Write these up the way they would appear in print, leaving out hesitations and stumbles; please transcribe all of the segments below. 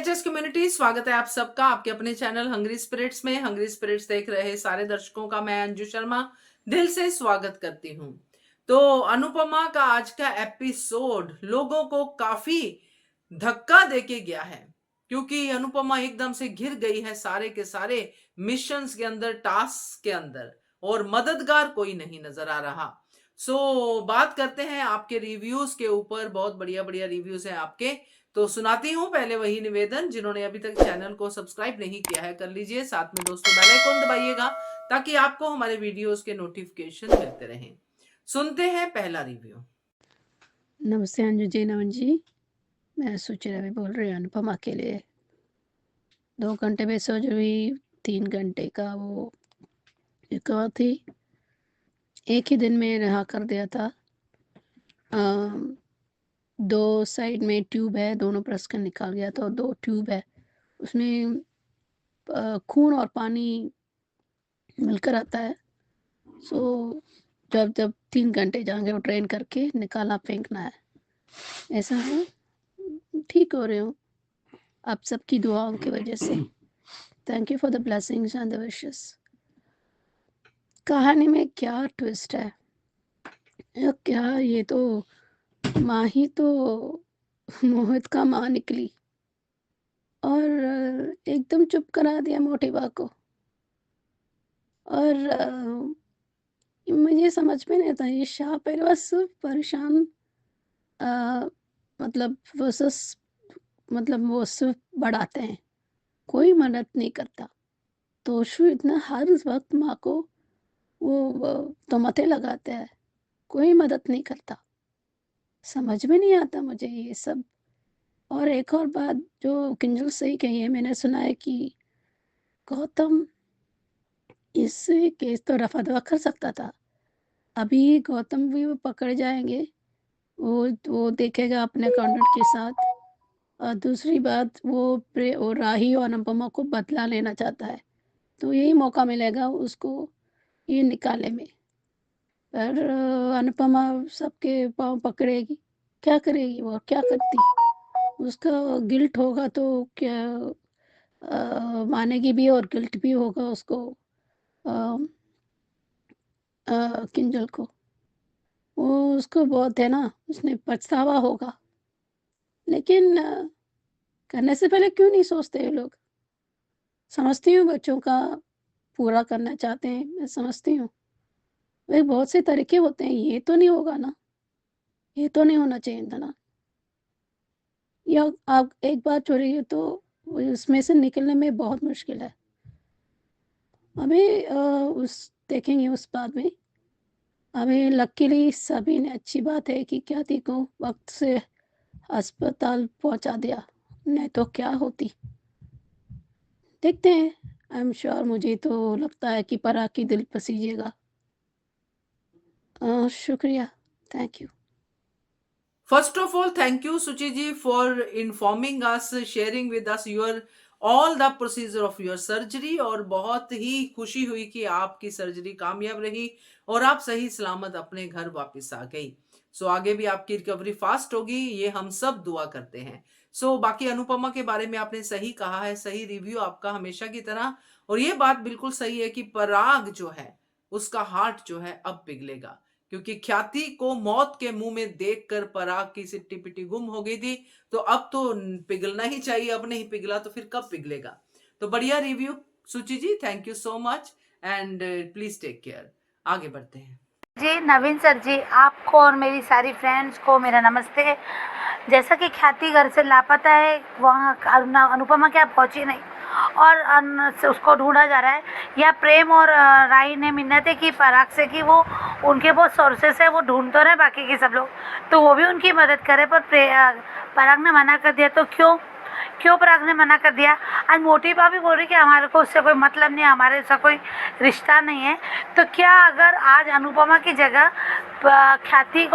VHS community, स्वागत है आप सबका आपके अपने चैनल हंग्री स्पिरिट्स में। हंग्री स्पिरिट्स देख रहे सारे दर्शकों का मैं अंजू शर्मा दिल से स्वागत करती हूँ। तो अनुपमा का आज का एपिसोड लोगों को काफी धक्का देके गया है, क्योंकि अनुपमा एकदम से घिर गई है सारे के सारे मिशंस के अंदर, टास्क के अंदर, और मददगार कोई नहीं नजर आ रहा। बात करते हैं आपके रिव्यूज के ऊपर। बहुत बढ़िया बढ़िया रिव्यूज हैं आपके, तो सुनाती हूँ। पहले वही निवेदन, जिन्होंने अभी तक चैनल को सब्सक्राइब नहीं किया है कर लीजिए, साथ में दोस्तों बेल आइकन दबाइएगा ताकि आपको हमारे वीडियोस के नोटिफिकेशन मिलते रहें। सुनते हैं पहला रिव्यू। नमस्ते अंजू जी, नमन जी, मैं सुचिरा भी बोल रही हूँ अनुपमा के लिए। 2 घंटे में सर्जरी, 3 घंटे का वो रिकवर थी, एक ही दिन में रहा कर दिया था। 2 साइड में ट्यूब है, दोनों ब्रेस्ट का निकाल गया था और 2 ट्यूब है, उसमें खून और पानी मिलकर आता है। जब 3 घंटे जाएंगे वो ट्रेन करके निकालना फेंकना है, ऐसा है। ठीक हो रही हूँ आप सबकी दुआओं की वजह से। Thank you for the blessings and the wishes. कहानी में क्या ट्विस्ट है क्या, ये तो माँ ही तो मोहित का माँ निकली और एकदम चुप करा दिया मोटिवा को। और मुझे समझ में नहीं आता, ये शाह पहले सिर्फ परेशान, मतलब वो सिर्फ बढ़ाते हैं, कोई मदद नहीं करता। तोशु इतना हर वक्त माँ को वो तोमतें लगाते हैं, कोई मदद नहीं करता। समझ में नहीं आता मुझे ये सब। और एक और बात जो किंजल सही कही है, मैंने सुना है कि गौतम इस केस तो रफा दफा कर सकता था। अभी गौतम भी वो पकड़ जाएंगे, वो देखेगा अपने अकाउंटेंट के साथ। और दूसरी बात, वो राही और अनुपमा को बदला लेना चाहता है, तो यही मौका मिलेगा उसको ये निकाले में। पर अनुपमा सबके पाँव पकड़ेगी, क्या करेगी वो, क्या करती? उसका गिल्ट होगा तो क्या मानेगी भी, और गिल्ट भी होगा उसको किंजल को। वो उसको बहुत है ना, उसने पछतावा होगा। लेकिन करने से पहले क्यों नहीं सोचते ये लोग? समझती हूँ बच्चों का पूरा करना चाहते हैं, मैं समझती हूँ, वे बहुत से तरीके होते हैं। ये तो नहीं होगा ना, ये तो नहीं होना चाहिए था ना। या आप एक बार छोड़िए तो उसमें से निकलने में बहुत मुश्किल है। हमें उस देखेंगे उस बात में। हमें लकीली सभी ने, अच्छी बात है कि ख्याति को वक्त से अस्पताल पहुंचा दिया, नहीं तो क्या होती। देखते हैं, आई एम श्योर, मुझे तो लगता है कि पराग की दिल पसीजेगा। शुक्रिया, thank you. First of all, thank you Suchi ji for informing us, sharing with us your all the procedure of your surgery। और बहुत ही खुशी हुई कि आपकी सर्जरी कामयाब रही और आप सही सलामत अपने घर वापस आ गई। आगे भी आपकी रिकवरी फास्ट होगी, ये हम सब दुआ करते हैं। बाकी अनुपमा के बारे में आपने सही कहा है, सही रिव्यू आपका हमेशा की तरह। और ये बात बिल्कुल सही है कि पराग जो है उसका हार्ट जो है अब पिघलेगा, क्योंकि ख्याति को मौत के मुंह में देखकर पराग की सिट्टी पिट्टी गुम हो गई थी। तो अब तो पिघलना ही चाहिए, अब नहीं पिघला तो फिर कब पिघलेगा। तो बढ़िया review Suchi ji, thank you so much and please take care. आगे बढ़ते हैं जी। नवीन सर जी, आपको और मेरी सारी फ्रेंड्स को मेरा नमस्ते। जैसा कि ख्याति घर से लापता है, वहाँ अनुपमा क्या पहुँची नहीं और उसको ढूंढा जा रहा है। या प्रेम और राही ने मिन्नतें की पराग से कि वो उनके बहुत सोर्सेस है, वो ढूंढ तो रहे बाकी के सब लोग, तो वो भी उनकी मदद करे। पर पराग ने मना कर दिया। तो क्यों पराग ने मना कर दिया? आज मोटी भाभी बोल रही कि हमारे को उससे कोई मतलब नहीं है, हमारे से कोई रिश्ता नहीं है। तो क्या अगर आज अनुपमा की जगह ख्याति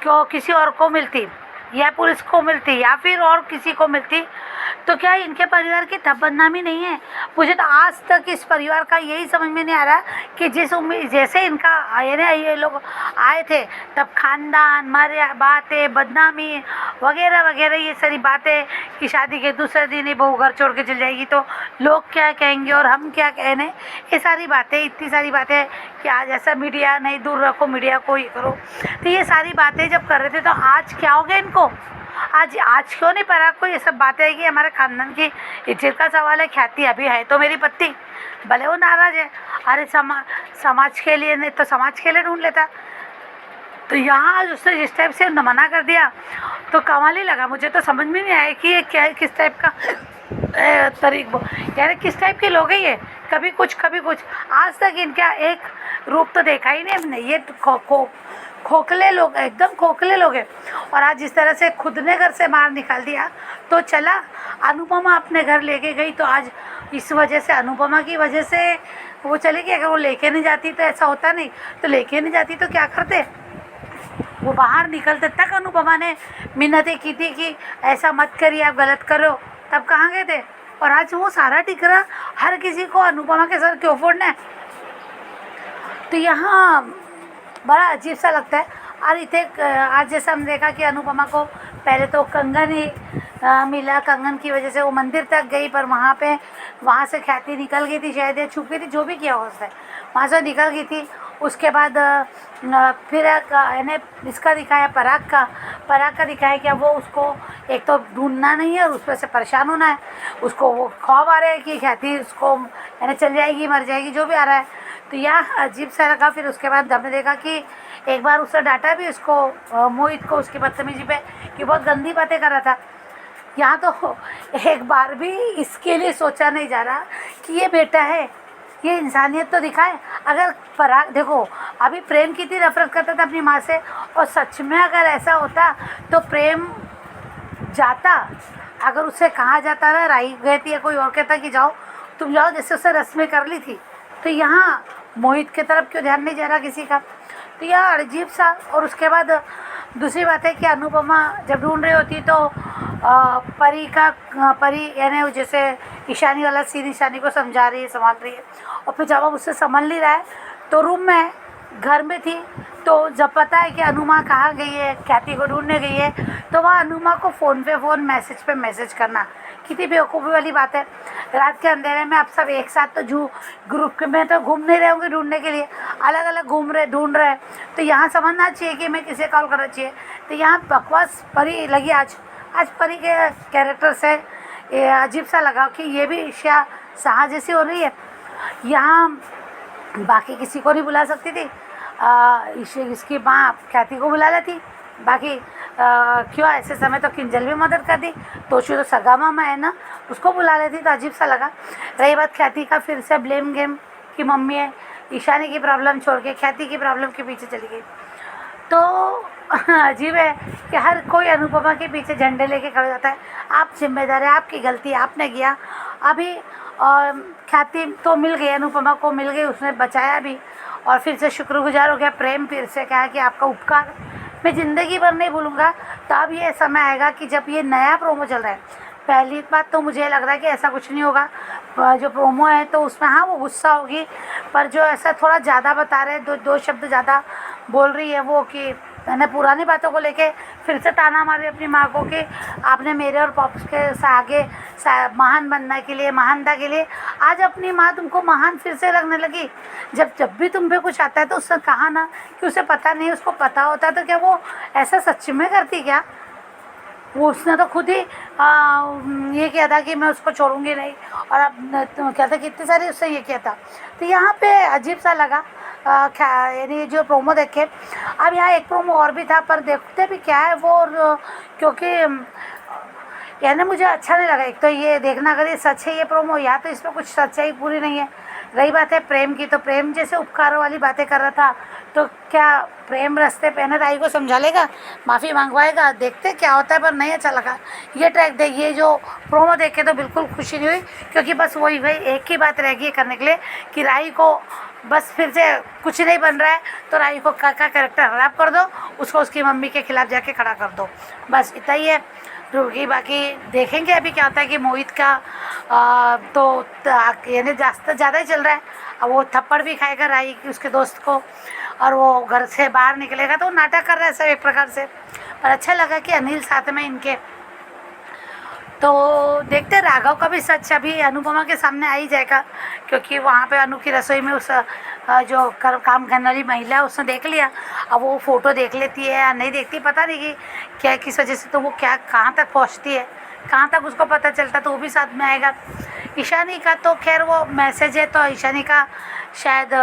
को किसी और को मिलती, या पुलिस को मिलती, या फिर और किसी को मिलती, तो क्या इनके परिवार की तब बदनामी नहीं है? मुझे तो आज तक इस परिवार का यही समझ में नहीं आ रहा कि जिस उम्मीद जैसे इनका ये लोग आए थे तब खानदान मारे बातें बदनामी वगैरह वगैरह ये सारी बातें कि शादी के दूसरे दिन ही बहू घर छोड़ के चल जाएगी तो लोग क्या कहेंगे और हम क्या कहने, ये सारी बातें, इतनी सारी बातें कि आज ऐसा मीडिया नहीं, दूर रखो मीडिया को, ये करो। तो ये सारी बातें जब कर रहे थे तो आज क्या हो गया इनको? आज क्यों नहीं पता को ये सब बातें है कि हमारे खानदान की इज्जत का सवाल है। ख्याति अभी है तो मेरी पत्नी, भले वो नाराज है, अरे समाज के लिए नहीं तो समाज के लिए ढूंढ लेता। तो यहाँ आज उसने जिस टाइप से मना कर दिया तो कमाल ही लगा। मुझे तो समझ में नहीं आया कि ये क्या किस टाइप का यानी किस टाइप के लोग हैं ये, कभी कुछ कभी कुछ। आज तक इनका एक रूप तो देखा ही नहीं हमने। ये खोखले लोग, एकदम खोखले लोग हैं। और आज जिस तरह से खुद ने घर से बाहर निकाल दिया तो चला, अनुपमा अपने घर लेके गई तो आज इस वजह से, अनुपमा की वजह से वो चली गई। अगर वो लेके नहीं जाती तो ऐसा होता नहीं, तो लेके नहीं जाती तो क्या करते? वो बाहर निकलते तक अनुपमा ने मिन्नतें की थी कि ऐसा मत करिए, आप गलत करो, तब कहाँ गए थे? और आज वो सारा टिकरा हर किसी को अनुपमा के सर क्यों फोड़ना है? तो यहाँ बड़ा अजीब सा लगता है। और इतने आज जैसा हम देखा कि अनुपमा को पहले तो कंगन ही मिला, कंगन की वजह से वो मंदिर तक गई, पर वहाँ से ख्याति निकल गई थी, शायद या छुप गई थी, जो भी किया हो उसने, वहाँ से निकल गई थी। उसके बाद फिर इसका दिखाया पराग का दिखाया कि अब वो उसको एक तो ढूंढना नहीं है और उस पर से परेशान होना है। उसको वो ख्वाब आ रहा है कि ख्याति उसको चल जाएगी, मर जाएगी, जो भी आ रहा है। तो यह अजीब सा लगा। फिर उसके बाद हमने देखा कि एक बार उसने डांटा भी उसको, मोहित को, उसकी बदतमीजी पे कि बहुत गंदी बातें कर रहा था। यहाँ तो एक बार भी इसके लिए सोचा नहीं जा रहा कि ये बेटा है, ये इंसानियत तो दिखाए। अगर पराग देखो, अभी प्रेम कितनी नफरत करता था अपनी माँ से, और सच में अगर ऐसा होता तो प्रेम जाता, अगर उससे कहा जाता ना, राई गई थी या कोई और कहता कि जाओ तुम जाओ, जैसे उससे रस्में कर ली थी, तो यहाँ मोहित की तरफ क्यों ध्यान नहीं जा रहा किसी का? तो यह अजीब सा। और उसके बाद दूसरी बात है कि अनुपमा जब ढूंढ रही होती तो परी यानी जैसे ईशानी वाला सीन ईशानी को समझा रही है, संभाल रही है, और फिर जब उससे संभाल नहीं रहा है तो रूम में घर में थी, तो जब पता है कि अनुमा कहाँ गई है, ख्याति को ढूंढने गई है, तो वह अनुमा को फ़ोन पे फ़ोन, मैसेज पे मैसेज करना कितनी बेवकूफ़ी वाली बात है। रात के अंधेरे में आप सब एक साथ तो ग्रुप में तो घूम नहीं रहे होंगे ढूंढने के लिए, अलग अलग ढूंढ रहे हैं। तो यहाँ समझना चाहिए कि मैं किसे कॉल करना चाहिए। तो यहाँ बकवास परी लगी आज परी के कैरेक्टर से ये अजीब सा लगा कि ये भी ईशा शाह जैसी हो रही है। यहाँ बाकी किसी को नहीं बुला सकती थी, इसकी माँ ख्याति को बुला लेती। बाकी क्यों ऐसे समय तो किंजल भी मदद कर दी, तोशु तो सगा मामा है ना, उसको बुला लेती तो अजीब सा लगा। रही बात ख्याति का, फिर से ब्लेम गेम की मम्मी है, ईशानी की प्रॉब्लम छोड़ के ख्याति की प्रॉब्लम के पीछे चली गई। तो अजीब है कि हर कोई अनुपमा के पीछे झंडे लेके खड़ा जाता है। आप जिम्मेदार है, आपकी गलती, आपने किया। अभी ख्याति तो मिल गई, अनुपमा को मिल गई, उसने बचाया भी और फिर से शुक्रगुजार हो गया। प्रेम फिर से कहा कि आपका उपकार मैं ज़िंदगी भर नहीं भूलूंगा। तब ये समय आएगा कि जब ये नया प्रोमो चल रहा है, पहली बात तो मुझे लग रहा है कि ऐसा कुछ नहीं होगा। जो प्रोमो है तो उसमें हाँ वो गुस्सा होगी, पर जो ऐसा थोड़ा ज़्यादा बता रहे हैं, दो शब्द ज़्यादा बोल रही है वो, कि मैंने पुरानी बातों को लेके फिर से ताना मारे अपनी माँ को कि आपने मेरे और पॉप्स के आगे महान बनने के लिए, महानता के लिए, आज अपनी माँ तुमको महान फिर से लगने लगी। जब भी तुम पे कुछ आता है तो उसने कहा ना कि उसे पता नहीं, उसको पता होता तो क्या वो ऐसा सच में करती क्या? वो उसने तो खुद ही ये किया था कि मैं उसको छोड़ूंगी नहीं, और अब क्या था कितनी सारी उससे ये किया था। तो यहाँ पे अजीब सा लगा यानी जो प्रोमो देखे। अब यहाँ एक प्रोमो और भी था, पर देखते भी क्या है वो, और क्योंकि यानी मुझे अच्छा नहीं लगा। एक तो ये देखना अगर ये सच है ये प्रोमो, या तो इसमें कुछ सच्चाई पूरी नहीं है। रही बात है प्रेम की, तो प्रेम जैसे उपकारों वाली बातें कर रहा था, तो क्या प्रेम रास्ते पे ना राई को समझा लेगा, माफ़ी मंगवाएगा, देखते क्या होता है। पर नहीं अच्छा लगा ये ट्रैक देख, ये जो प्रोमो देख के तो बिल्कुल खुशी नहीं हुई, क्योंकि बस वही एक ही बात रह गई करने के लिए कि राई को बस फिर से कुछ नहीं बन रहा है तो राई को का कैरेक्टर खराब कर दो, उसको उसकी मम्मी के खिलाफ जाके खड़ा कर दो, बस इतना ही है। रुकी, बाकी देखेंगे अभी क्या होता है कि मोहित का यानी ज़्यादा ही चल रहा है। अब वो थप्पड़ भी खाएगा राही की उसके दोस्त को, और वो घर से बाहर निकलेगा तो नाटक कर रहा है सब एक प्रकार से। पर अच्छा लगा कि अनिल साथ में इनके। तो देखते हैं, राघव का भी सच अभी अनुपमा के सामने आ ही जाएगा, क्योंकि वहाँ पे अनु की रसोई में उस जो काम करने वाली महिला है उसने देख लिया। अब वो फ़ोटो देख लेती है या नहीं देखती पता नहीं, कि क्या किस वजह से, तो वो क्या कहाँ तक पहुँचती है, कहाँ तक उसको पता चलता, तो वो भी साथ में आएगा। ईशानी का तो खैर वो मैसेज है, तो ईशानी का शायद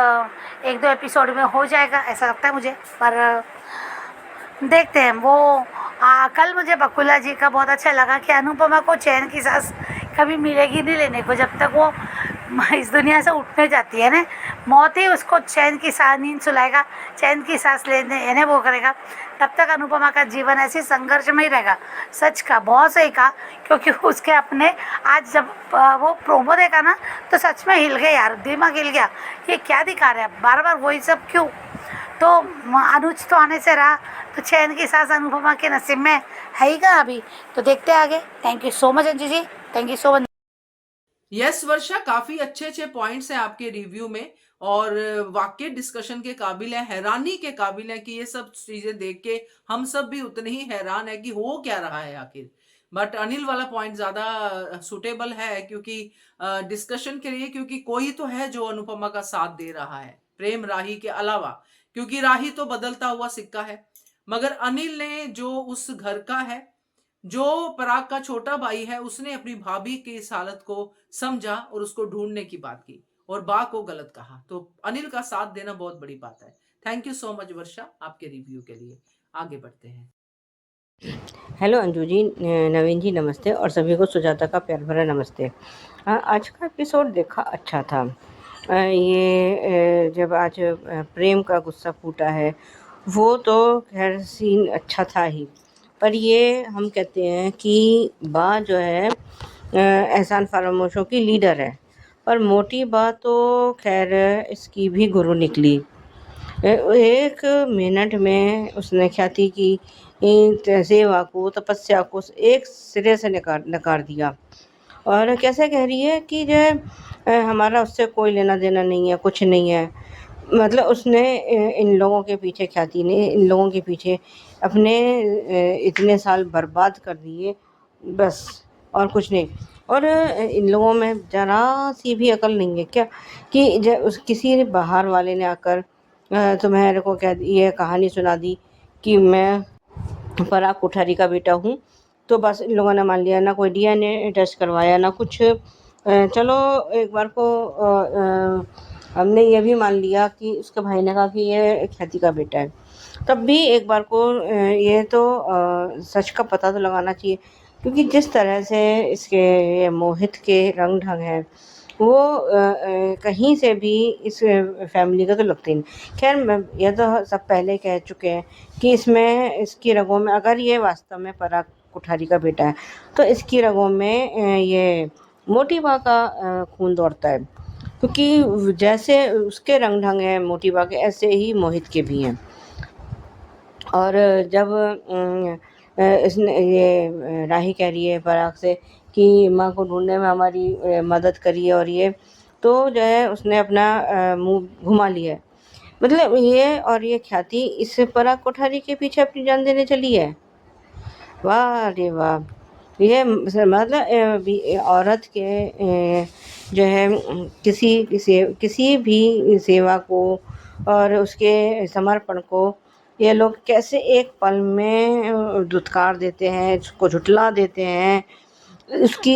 1-2 एपिसोड में हो जाएगा ऐसा लगता है मुझे। पर देखते हैं वो। कल मुझे बकुला जी का बहुत अच्छा लगा कि अनुपमा को चैन की सांस कभी मिलेगी नहीं लेने को, जब तक वो इस दुनिया से उठने जाती है ना, मौत ही उसको चैन की नींद सुलाएगा, चैन की सांस लेने यानी वो करेगा। तब तक अनुपमा का जीवन ऐसे संघर्ष में ही रहेगा। सच का बहुत सही कहा, क्योंकि उसके अपने आज जब वो प्रोमो देखा ना तो सच में हिल गए यार, दिमाग हिल गया, ये क्या दिखा रहे हैं बार बार वही सब क्यों। तो अनुज तो आने से रहा, तो चैन की सांस अनुपमा के नसीब में है ही का अभी। तो देखते हैं आगे। Thank you so much Anju ji, thank you so much. Yes Varsha, काफी अच्छे अच्छे पॉइंट्स हैं आपके रिव्यू में, और वाकई डिस्कशन के काबिल है, हैरानी के काबिल है कि ये सब चीजें देख के हम सब भी उतने ही हैरान है कि हो क्या रहा है आखिर। बट अनिल वाला पॉइंट ज्यादा सुटेबल है, क्योंकि डिस्कशन के लिए, क्योंकि कोई तो है जो अनुपमा का साथ दे रहा है प्रेम राही के अलावा, क्योंकि राही तो बदलता हुआ सिक्का है, मगर अनिल ने जो उस घर का है, जो पराग का छोटा भाई है, उसने अपनी भाभी की इस हालत को समझा और उसको ढूंढने की बात की और बा को गलत कहा। तो अनिल का साथ देना बहुत बड़ी बात है। थैंक यू सो मच वर्षा आपके रिव्यू के लिए। आगे बढ़ते हैं। हेलो अंजू जी, नवीन जी नमस्ते, और सभी को सुजाता का प्यार भरा नमस्ते। आज का एपिसोड देखा अच्छा था। जब आज प्रेम का गुस्सा फूटा है वो तो खैर सीन अच्छा था ही, पर ये हम कहते हैं कि बा जो है एहसान फरामोशों की लीडर है, पर मोटी बा तो खैर इसकी भी गुरु निकली। 1 मिनट में उसने ख्याति की सेवा को, तपस्या को एक सिरे से नकार दिया, और कैसे कह रही है कि जो है हमारा उससे कोई लेना देना नहीं है, कुछ नहीं है। मतलब उसने इन लोगों के पीछे, ख्याति ने इन लोगों के पीछे अपने इतने साल बर्बाद कर दिए, बस और कुछ नहीं। और इन लोगों में ज़रा सी भी अकल नहीं है क्या, कि किसी बाहर वाले ने आकर तुम्हारे को क्या ये कहानी सुना दी कि मैं पराग कोठारी का बेटा हूँ, तो बस इन लोगों ने मान लिया, ना कोई डीएनए टेस्ट करवाया ना कुछ। चलो एक बार को हमने ये भी मान लिया कि उसके भाई ने कहा कि ये ख्याति का बेटा है, तब भी एक बार को ये तो सच का पता तो लगाना चाहिए, क्योंकि जिस तरह से इसके ये मोहित के रंग ढंग हैं वो कहीं से भी इस फैमिली का तो लगते ही नहीं। खैर मैं ये तो सब पहले कह चुके हैं कि इसमें इसकी रगों में, अगर ये वास्तव में पराग कोठारी का बेटा है तो इसकी रगों में ये मोटी बा का खून दौड़ता है, क्योंकि जैसे उसके रंग ढंग हैं मोटी बा के, ऐसे ही मोहित के भी हैं। और जब इसने ये राही कह रही है पराग से कि माँ को ढूंढने में हमारी मदद करिए, और ये तो जो है उसने अपना मुंह घुमा लिया है। मतलब ये ख्याति इस पराग कोठारी के पीछे अपनी जान देने चली है। वाह रे वाह, ये मतलब औरत के जो है किसी भी सेवा को और उसके समर्पण को ये लोग कैसे एक पल में धुतकार देते हैं, उसको झुठला देते हैं। उसकी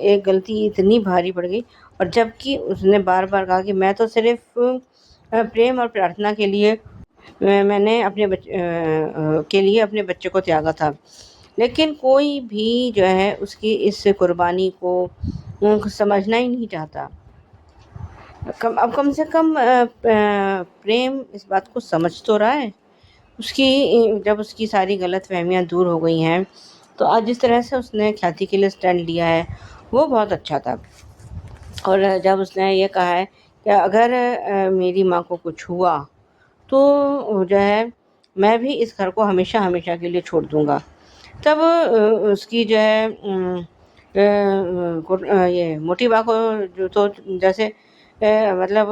एक गलती इतनी भारी पड़ गई, और जबकि उसने बार बार कहा कि मैं तो सिर्फ प्रेम और प्रार्थना के लिए मैंने अपने बच्चे को त्यागा था, लेकिन कोई भी जो है उसकी इस कुर्बानी को समझना ही नहीं चाहता। अब कम से कम प्रेम इस बात को समझ तो रहा है। जब उसकी सारी गलतफहमियां दूर हो गई हैं तो आज जिस तरह से उसने ख्याति के लिए स्टैंड लिया है वो बहुत अच्छा था। और जब उसने ये कहा है कि अगर मेरी माँ को कुछ हुआ तो जो है मैं भी इस घर को हमेशा हमेशा के लिए छोड़ दूँगा, तब उसकी जो है ये मोटी बा को जो तो जैसे मतलब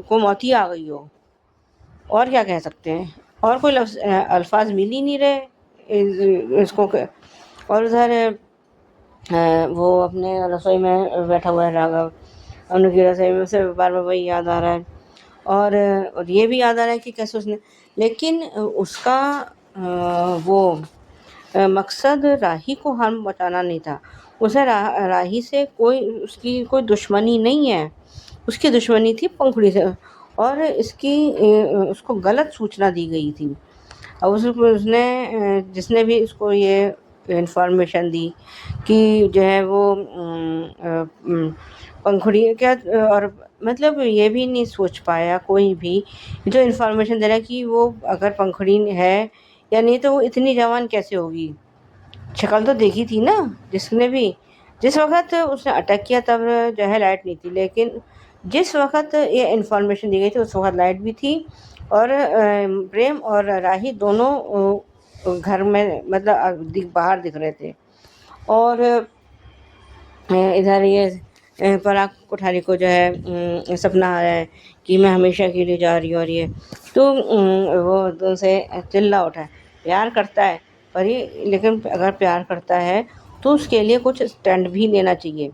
को मौत ही आ गई हो, और क्या कह सकते हैं, और कोई लफ्ज़ अल्फाज मिल ही नहीं रहे इसको और उधर वो अपने रसोई में बैठा हुआ है राघव, उनकी रसोई में उसे बार बार वही याद आ रहा है, और ये भी याद आ रहा है कि कैसे उसने, लेकिन उसका वो मकसद राही को हार्म पहुँचाना नहीं था। उसे राही से उसकी कोई दुश्मनी नहीं है, उसकी दुश्मनी थी पंखुड़ी से, और उसको गलत सूचना दी गई थी। अब उसने जिसने भी उसको ये इन्फॉर्मेशन दी कि जो है वो पंखुड़ी क्या, और मतलब ये भी नहीं सोच पाया कोई भी जो इन्फॉर्मेशन दे रहा है कि वो अगर पंखुड़ी है या नहीं तो वो इतनी जवान कैसे होगी। शक्ल तो देखी थी ना जिसने भी, जिस वक्त उसने अटैक किया तब जो है लाइट नहीं थी, लेकिन जिस वक्त ये इन्फॉर्मेशन दी गई थी उस वक्त लाइट भी थी, और प्रेम और राही दोनों घर में मतलब बाहर दिख रहे थे। और इधर ये पराग कोठारी को जो है सपना आ रहा है कि मैं हमेशा के लिए जा रही हूँ, और ये तो वो उनसे चिल्ला उठा है, प्यार करता है पर ये, लेकिन अगर प्यार करता है तो उसके लिए कुछ स्टैंड भी लेना चाहिए।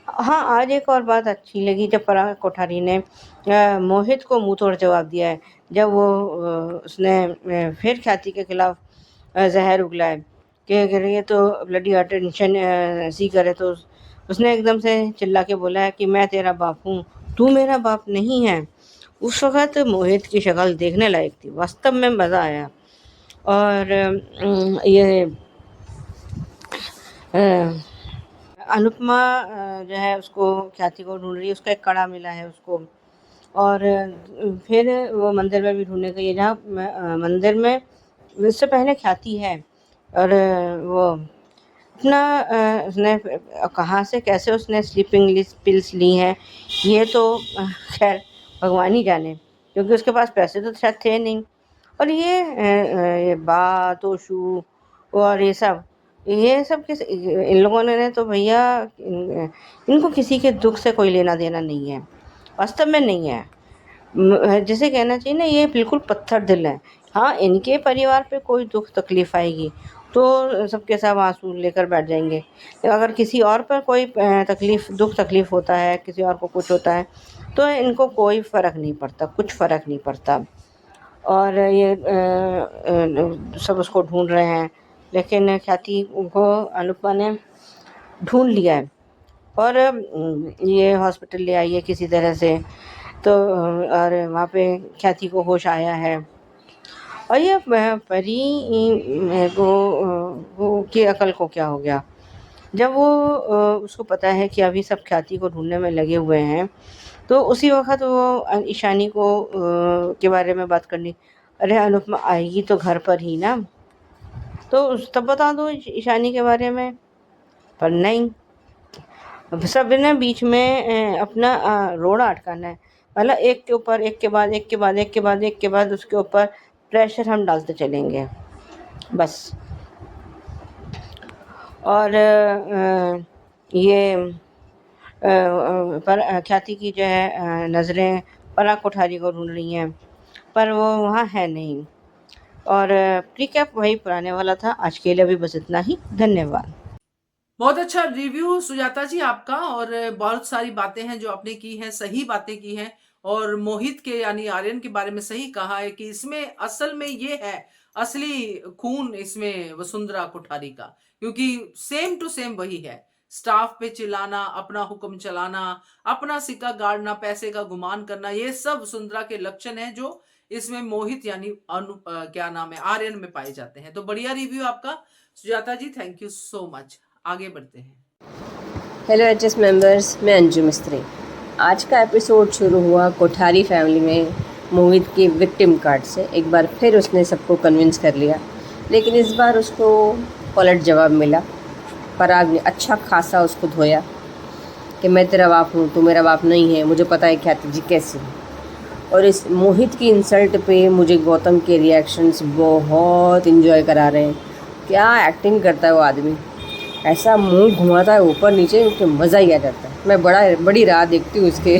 हाँ, आज एक और बात अच्छी लगी जब पराग कोठारी ने मोहित को मुंह तोड़ जवाब दिया है, जब वो उसने फिर ख्याति के खिलाफ जहर उगला कि अगर ये तो ब्लडी अटेंशन सीकर है, तो उसने एकदम से चिल्ला के बोला है कि मैं तेरा बाप हूँ, तू मेरा बाप नहीं है। उस वक़्त मोहित की शक्ल देखने लायक थी, वास्तव में मज़ा आया। और ये अनुपमा जो है उसको ख्याति को ढूंढ रही है, उसका एक कड़ा मिला है उसको, और फिर वो मंदिर में भी ढूंढने गई है जहाँ मंदिर में उससे पहले ख्याति है, और वो अपना उसने कहाँ से कैसे उसने स्लीपिंग पिल्स ली हैं ये तो खैर भगवान ही जाने, क्योंकि उसके पास पैसे तो शायद थे नहीं। और ये बात ओशू और ये सब इन लोगों ने तो भैया इनको किसी के दुख से कोई लेना देना नहीं है, वास्तव में नहीं है। जिसे कहना चाहिए ना, ये बिल्कुल पत्थर दिल है। हाँ, इनके परिवार पे कोई दुख तकलीफ़ आएगी तो सबके सब आंसू लेकर बैठ जाएंगे, अगर किसी और पर कोई दुख तकलीफ़ होता है, किसी और को कुछ होता है तो इनको कोई फ़र्क नहीं पड़ता, कुछ फ़र्क नहीं पड़ता। और ये सब उसको ढूंढ रहे हैं, लेकिन ख्याति को अनुपमा ने ढूंढ लिया है और ये हॉस्पिटल ले आई है किसी तरह से, तो और वहाँ पे ख्याति को होश आया है। और ये परी वो की अकल को क्या हो गया, जब वो उसको पता है कि अभी सब ख्याति को ढूंढने में लगे हुए हैं, तो उसी वक्त वो ईशानी को के बारे में बात करनी, अरे अनुपमा आएगी तो घर पर ही ना, तो तब बता दो ईशानी के बारे में, पर नहीं, सब ने बीच में अपना रोड़ा अटकाना है, मतलब एक के ऊपर एक के बाद एक के बाद एक के बाद एक के बाद उसके ऊपर प्रेशर हम डालते चलेंगे बस। और ये पर ख्याति की जो है नज़रें पराग कोठारी को ढूंढ रही हैं, पर वो वहाँ है नहीं। और प्रीकैप वही पुराने वाला था। आज के लिए भी बस इतना ही, धन्यवाद। बहुत अच्छा रिव्यू सुजाता जी आपका, और बहुत सारी बातें हैं जो आपने की हैं, सही बातें की हैं, और मोहित के यानी आर्यन के बारे में सही कहा है कि इसमें असल में ये है असली खून इसमें वसुंधरा कोठारी का, क्योंकि सेम टू सेम वही है, स्टाफ पे चिल्लाना, अपना हुक्म चलाना, अपना सिक्का गाड़ना, पैसे का गुमान करना, ये सब वसुंधरा के लक्षण हैं जो इसमें मोहित यानी क्या नाम है, आर्यन में पाए जाते हैं। तो बढ़िया रिव्यू आपका सुजाता जी, थैंक यू सो मच। आगे बढ़ते हैं। हेलो एचएस मेंबर्स, मैं अंजू मिस्त्री। आज का एपिसोड शुरू हुआ कोठारी फैमिली में मोहित की विक्टिम कार्ड से। एक बार फिर उसने सबको कन्विंस कर लिया, लेकिन इस बार उसको पलट जवाब मिला। पराग ने अच्छा खासा उसको धोया कि मैं तेरा बाप हूँ, तू मेरा बाप नहीं है, मुझे पता है ख्याति जी कैसी है। और इस मोहित की इंसल्ट पे मुझे गौतम के रिएक्शंस बहुत इंजॉय करा रहे हैं। क्या एक्टिंग करता है वो आदमी, ऐसा मुंह घुमाता है ऊपर नीचे कि मज़ा ही आ जाता है। मैं बड़ी राह देखती हूँ उसके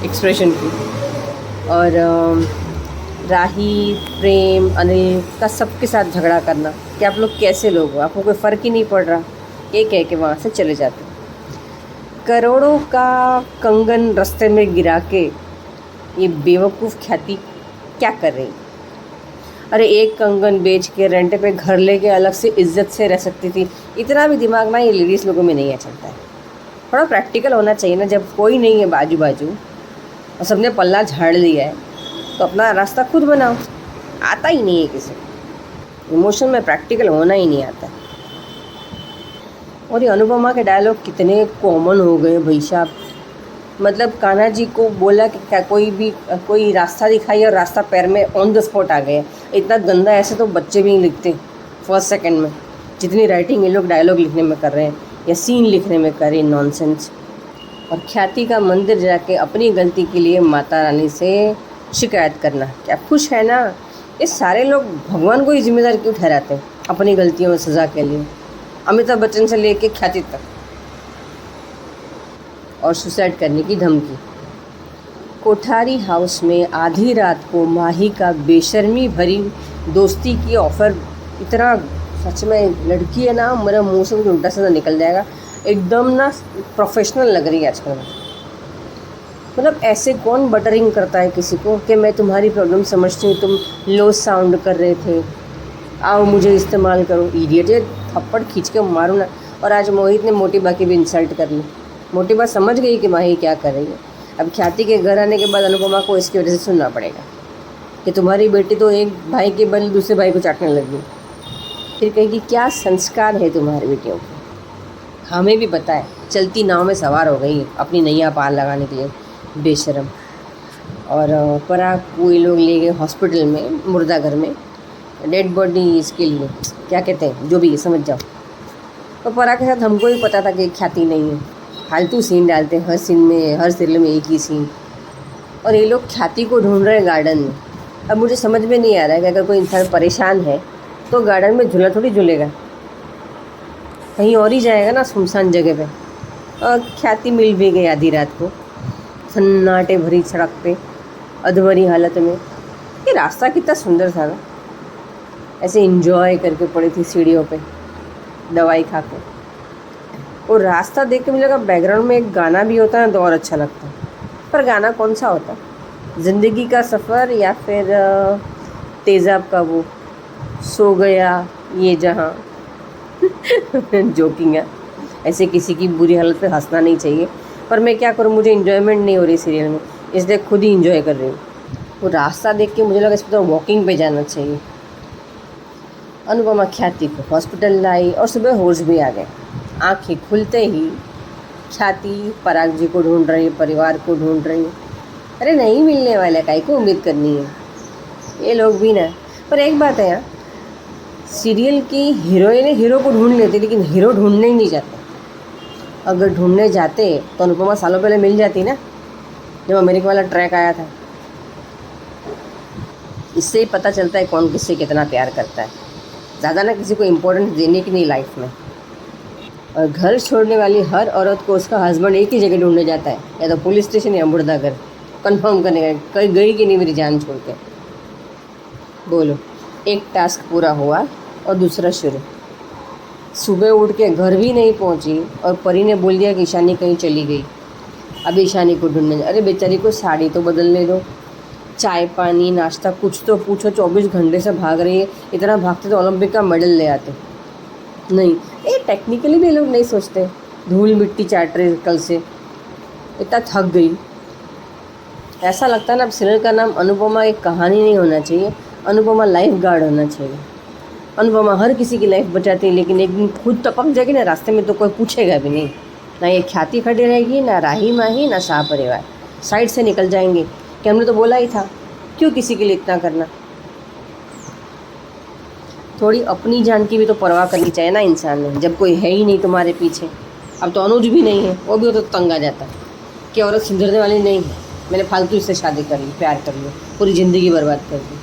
एक्सप्रेशन की। और राही, प्रेम, अनिल का सबके साथ झगड़ा करना कि आप लोग कैसे लोग हो, आपको कोई फ़र्क ही नहीं पड़ रहा, ये कह के वहाँ से चले जाते। करोड़ों का कंगन रास्ते में गिरा के ये बेवकूफ़ ख्याति क्या कर रही। अरे एक कंगन बेच के रेंट पे घर लेके अलग से इज्जत से रह सकती थी। इतना भी दिमाग ना ये लेडीज़ लोगों में नहीं आ चलता है। थोड़ा प्रैक्टिकल होना चाहिए ना। जब कोई नहीं है बाजू बाजू और सबने पल्ला झाड़ लिया है तो अपना रास्ता खुद बनाओ। आता ही नहीं है किसी को, इमोशन में प्रैक्टिकल होना ही नहीं आता। और ये अनुपमा के डायलॉग कितने कॉमन हो गए भाई साहब। मतलब कान्हा जी को बोला कि क्या कोई रास्ता दिखाई और रास्ता पैर में ऑन द स्पॉट आ गया। इतना गंदा ऐसे तो बच्चे भी नहीं लिखते फर्स्ट सेकंड में, जितनी राइटिंग ये लोग डायलॉग लिखने में कर रहे हैं या सीन लिखने में कर रहे हैं, नॉनसेंस। और ख्याति का मंदिर जाके अपनी गलती के लिए माता रानी से शिकायत करना, क्या खुश है ना। ये सारे लोग भगवान को ही जिम्मेदार क्यों ठहराते हैं अपनी गलतियों में सज़ा के लिए। अमिताभ बच्चन से लेके ख्याति तक। और सुसाइड करने की धमकी। कोठारी हाउस में आधी रात को माही का बेशर्मी भरी दोस्ती की ऑफ़र। इतना सच में लड़की है ना, मेरे मुंह से कुछ उल्टा सीधा निकल जाएगा। एकदम ना प्रोफेशनल लग रही है आजकल। मतलब ऐसे कौन बटरिंग करता है किसी को कि मैं तुम्हारी प्रॉब्लम समझती हूँ, तुम लो साउंड कर रहे थे, आओ मुझे इस्तेमाल करो। इडियट है, थप्पड़ खींच के मारूँ ना। और आज मोहित ने मोटी बा की भी इंसल्ट कर ली। मोटी बा समझ गई कि माही क्या कर रही है। अब ख्याति के घर आने के बाद अनुपमा को इसकी वजह से सुनना पड़ेगा कि तुम्हारी बेटी तो एक भाई के बल दूसरे भाई को चाटने लगी। फिर कहेगी क्या संस्कार है तुम्हारी बेटियों के। हमें भी पता है, चलती नाव में सवार हो गई अपनी नैया पार लगाने के लिए, बेशरम। और पराग को ये लोग ले गए हॉस्पिटल में, मुर्दा घर में, डेड बॉडी इसके लिए क्या कहते हैं, जो भी है समझ जाओ। तो पराग के साथ हमको ही पता था कि ख्याति नहीं है। फालतू सीन डालते हैं हर सीन में, हर सीरियल में एक ही सीन। और ये लोग ख्याति को ढूंढ रहे हैं गार्डन में। अब मुझे समझ में नहीं आ रहा है कि अगर कोई इंसान परेशान है तो गार्डन में झूला थोड़ी झूलेगा, कहीं और ही जाएगा ना, सुनसान जगह पे। और ख्याति मिल भी गई आधी रात को सन्नाटे भरी सड़क पे, अधमरी हालत में। ये रास्ता कितना सुंदर था ना, ऐसे इंजॉय करके पड़ी थी सीढ़ियों पे दवाई खा के। और रास्ता देख के मुझे लगा बैकग्राउंड में एक गाना भी होता है तो और अच्छा लगता है। पर गाना कौन सा होता है, ज़िंदगी का सफ़र या फिर तेज़ाब का वो सो गया ये जहाँ। जोकिंग है, ऐसे किसी की बुरी हालत पे हंसना नहीं चाहिए। पर मैं क्या करूँ, मुझे इन्जॉयमेंट नहीं हो रही सीरियल में, इसलिए खुद ही इंजॉय कर रही हूँ। वो रास्ता देख के मुझे लगा इस पर तो वॉकिंग पे जाना चाहिए। अनुपमा ख्याति को हॉस्पिटल लाई और सुबह होश भी आ गए। आँखें खुलते ही ख्याति पराग जी को ढूंढ रही, परिवार को ढूंढ रही। अरे नहीं मिलने वाले, काहे को उम्मीद करनी है, ये लोग भी ना। पर एक बात है यार, सीरियल की हीरोइन हीरो को ढूंढ लेती, लेकिन हीरो ढूंढने ही नहीं जाते। अगर ढूंढने जाते तो अनुपमा सालों पहले मिल जाती ना, जब अमेरिका वाला ट्रैक आया था। इससे ही पता चलता है कौन किससे कितना प्यार करता है। ज़्यादा ना किसी को इम्पोर्टेंस देने की नहीं लाइफ में। और घर छोड़ने वाली हर औरत को उसका हस्बैंड एक ही जगह ढूंढने जाता है, या तो पुलिस स्टेशन या मुर्दा घर, कंफर्म करने का कहीं गई कि नहीं मेरी जान छोड़ के। बोलो, एक टास्क पूरा हुआ और दूसरा शुरू। सुबह उठ के घर भी नहीं पहुंची और परी ने बोल दिया कि ईशानी कहीं चली गई। अब ईशानी को ढूंढने, अरे बेचारी को साड़ी तो बदलने दो, चाय पानी नाश्ता कुछ तो पूछो। 24 घंटे से भाग रही है, इतना भागते तो ओलंपिक का मेडल ले आते। नहीं, ये टेक्निकली भी लोग नहीं सोचते। धूल मिट्टी चाट रहे कल से, इतना थक गई। ऐसा लगता है ना, अब सीरियल का नाम अनुपमा एक कहानी नहीं होना चाहिए, अनुपमा लाइफ गार्ड होना चाहिए। अनुपमा हर किसी की लाइफ बचाती है, लेकिन एक दिन खुद टपक जाएगी ना रास्ते में तो कोई पूछेगा भी नहीं। ना ये ख्याति खड़ी रहेगी, ना राही माही, ना शाह परिवार, साइड से निकल जाएंगे कि हमने तो बोला ही था, क्यों किसी के लिए इतना करना। थोड़ी अपनी जान की भी तो परवाह करनी चाहिए ना इंसान ने, जब कोई है ही नहीं तुम्हारे पीछे। अब तो अनुज भी नहीं है, वो भी तो तंग आ जाता कि औरत सुधरने वाली नहीं है, मैंने फालतू इससे शादी कर ली, प्यार कर लिया, पूरी ज़िंदगी बर्बाद कर दी।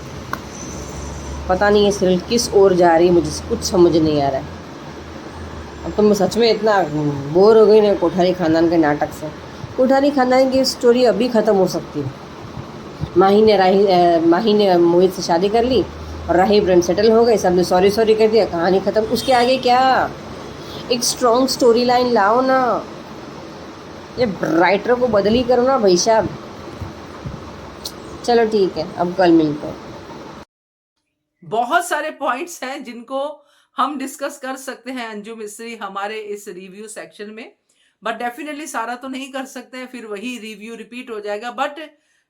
पता नहीं ये सीरियल किस ओर जा रही है, मुझे कुछ समझ नहीं आ रहा है। अब तो मैं सच में इतना बोर हो गई ना कोठारी खानदान के नाटक से। कोठारी खानदान की स्टोरी अभी ख़त्म हो सकती है। माही ने मोहित से शादी कर ली और राही ब्रेंड सेटल हो गए, सबने सॉरी सॉरी कर दिया, कहानी ख़त्म। उसके आगे क्या? एक स्ट्रॉन्ग स्टोरी लाइन लाओ ना, ये राइटर को बदली करो ना भाई साहब। चलो ठीक है, अब कल मिलते हैं। बहुत सारे पॉइंट्स हैं जिनको हम डिस्कस कर सकते हैं अंजू मिस्त्री हमारे इस रिव्यू सेक्शन में, बट डेफिनेटली सारा तो नहीं कर सकते हैं, फिर वही रिव्यू रिपीट हो जाएगा। बट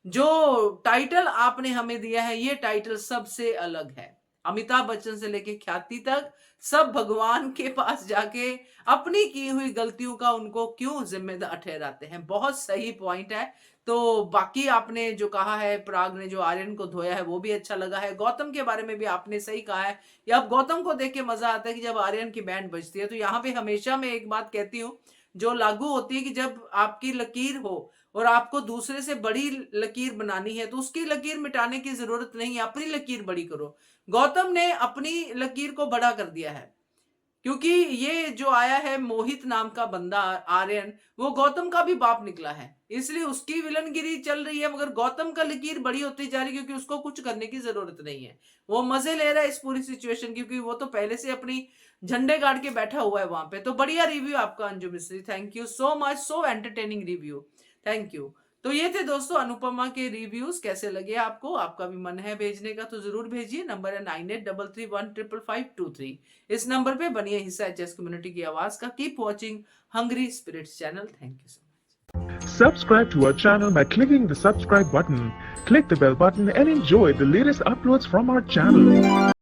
जो टाइटल आपने हमें दिया है ये टाइटल सबसे अलग है। अमिताभ बच्चन से लेके ख्याति तक सब भगवान के पास जाके अपनी की हुई गलतियों का उनको क्यों जिम्मेदार ठहराते हैं। बहुत सही पॉइंट है। तो बाकी आपने जो कहा है, पराग ने जो आर्यन को धोया है वो भी अच्छा लगा है। गौतम के बारे में भी आपने सही कहा है। या अब गौतम को देख के मजा आता है कि जब आर्यन की बैंड बजती है। तो यहाँ पे हमेशा मैं एक बात कहती हूँ जो लागू होती है कि जब आपकी लकीर हो और आपको दूसरे से बड़ी लकीर बनानी है तो उसकी लकीर मिटाने की जरूरत नहीं है, अपनी लकीर बड़ी करो। गौतम ने अपनी लकीर को बड़ा कर दिया है क्योंकि ये जो आया है मोहित नाम का बंदा आर्यन, वो गौतम का भी बाप निकला है, इसलिए उसकी विलनगिरी चल रही है। मगर गौतम का लकीर बड़ी होती जा रही है क्योंकि उसको कुछ करने की जरूरत नहीं है, वो मजे ले रहा है इस पूरी सिचुएशन, क्योंकि वो तो पहले से अपनी झंडे गाड़ के बैठा हुआ है वहां पे। तो बढ़िया रिव्यू आपका अंजू मिस्त्री, thank you so much, so entertaining review, thank you. तो ये थे दोस्तों अनुपमा के रिव्यूज। कैसे लगे आपको? आपका भी मन है भेजने का तो जरूर भेजिए। नंबर है 9833155523। इस नंबर पे बनिए हिस्सा एचएस कम्युनिटी की आवाज का। Keep watching hungry spirits channel. Thank you so much. Subscribe to our channel by clicking the subscribe button. Click the bell button and enjoy the latest uploads from our channel.